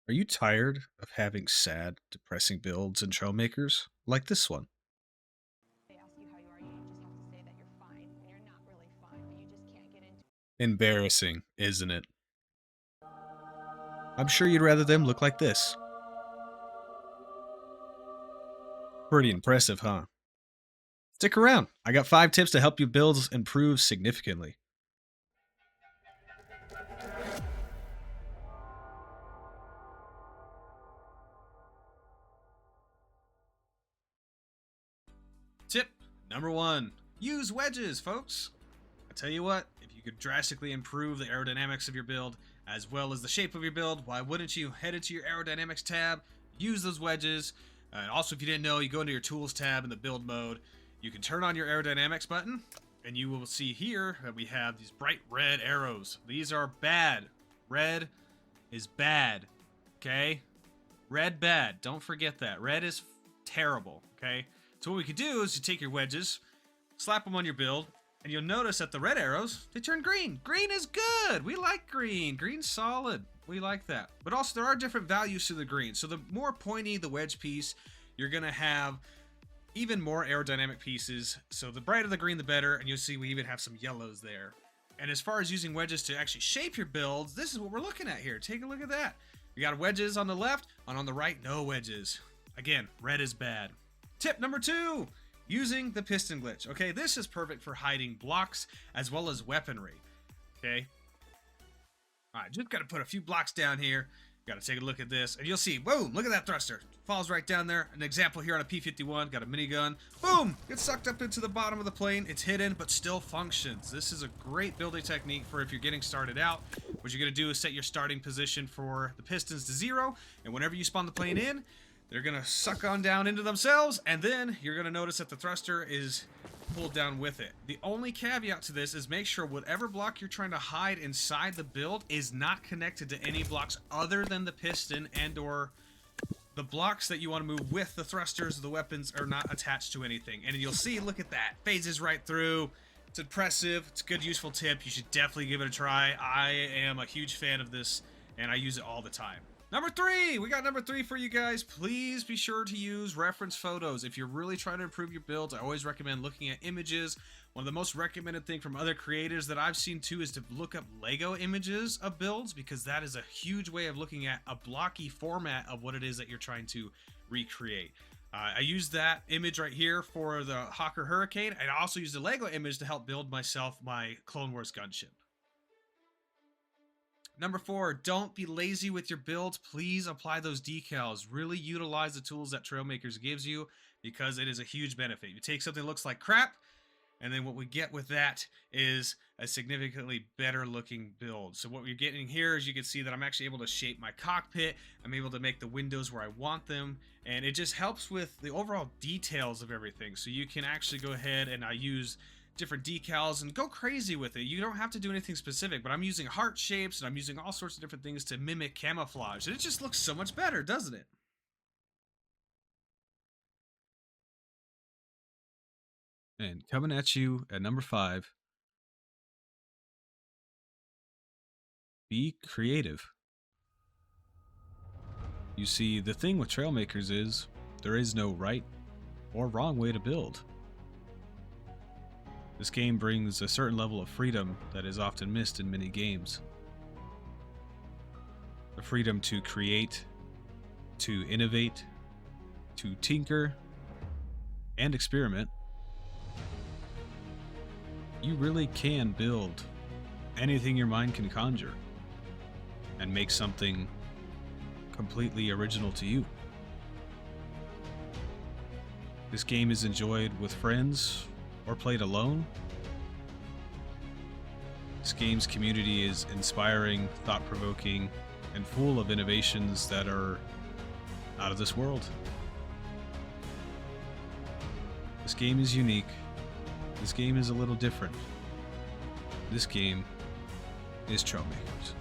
Are you tired of having sad, depressing builds in Trailmakers? Like this one. They ask you how you are, you just have to say that you're fine when you're not really fine, but you just can't get into. Embarrassing, isn't it? I'm sure you'd rather them look like this. Pretty impressive, huh? Stick around. I got 5 tips to help your builds improve significantly. Tip number 1. Use wedges, folks. I tell you what, if you could drastically improve the aerodynamics of your build, as well as the shape of your build, why wouldn't you head into your aerodynamics tab, use those wedges, and also if you didn't know, you go into your tools tab in the build mode, you can turn on your aerodynamics button, and you will see here that we have these bright red arrows. These are bad. Red is bad, okay? Red bad, don't forget that. Red is terrible, okay? So what we could do is you take your wedges, slap them on your build, and you'll notice that the red arrows, they turn green. Green is good. We like green. Green's solid. We like that. But also there are different values to the green. So the more pointy the wedge piece, you're going to have even more aerodynamic pieces. So the brighter the green, the better. And you'll see we even have some yellows there. And as far as using wedges to actually shape your builds, this is what we're looking at here. Take a look at that. We got wedges on the left, and on the right, no wedges. Again, red is bad. Tip number 2. Using the Piston Glitch. Okay, this is perfect for hiding blocks as well as weaponry. Okay. Alright, just gotta put a few blocks down here. Gotta take a look at this, and you'll see, boom, look at that thruster. Falls right down there. An example here on a P-51, got a minigun. Boom! Gets sucked up into the bottom of the plane. It's hidden, but still functions. This is a great building technique for if you're getting started out. What you're gonna do is set your starting position for the pistons to 0, and whenever you spawn the plane in, they're going to suck on down into themselves, and then you're going to notice that the thruster is pulled down with it. The only caveat to this is make sure whatever block you're trying to hide inside the build is not connected to any blocks other than the piston, and or the blocks that you want to move with the thrusters, the weapons, are not attached to anything. And you'll see, look at that. Phases right through. It's impressive. It's a good, useful tip. You should definitely give it a try. I am a huge fan of this, and I use it all the time. Number 3, we got number 3 for you guys. Please be sure to use reference photos. If you're really trying to improve your builds, I always recommend looking at images. One of the most recommended thing from other creators that I've seen too is to look up Lego images of builds, because that is a huge way of looking at a blocky format of what it is that you're trying to recreate. I used that image right here for the Hawker Hurricane, and I also used a Lego image to help build myself my Clone Wars gunship. Number 4, don't be lazy with your builds. Please apply those decals. Really utilize the tools that Trailmakers gives you, because it is a huge benefit. You take something that looks like crap, and then what we get with that is a significantly better looking build. So what we're getting here is, you can see that I'm actually able to shape my cockpit. I'm able to make the windows where I want them, and it just helps with the overall details of everything. So you can actually go ahead, and I use different decals and go crazy with it. You don't have to do anything specific, but I'm using heart shapes, and I'm using all sorts of different things to mimic camouflage, and it just looks so much better, doesn't it? And coming at you at number 5, be creative. You see, the thing with Trailmakers is there is no right or wrong way to build. This game brings a certain level of freedom that is often missed in many games. The freedom to create, to innovate, to tinker, and experiment. You really can build anything your mind can conjure and make something completely original to you. This game is enjoyed with friends or played alone. This game's community is inspiring, thought-provoking, and full of innovations that are out of this world. This game is unique. This game is a little different. This game is Trailmakers.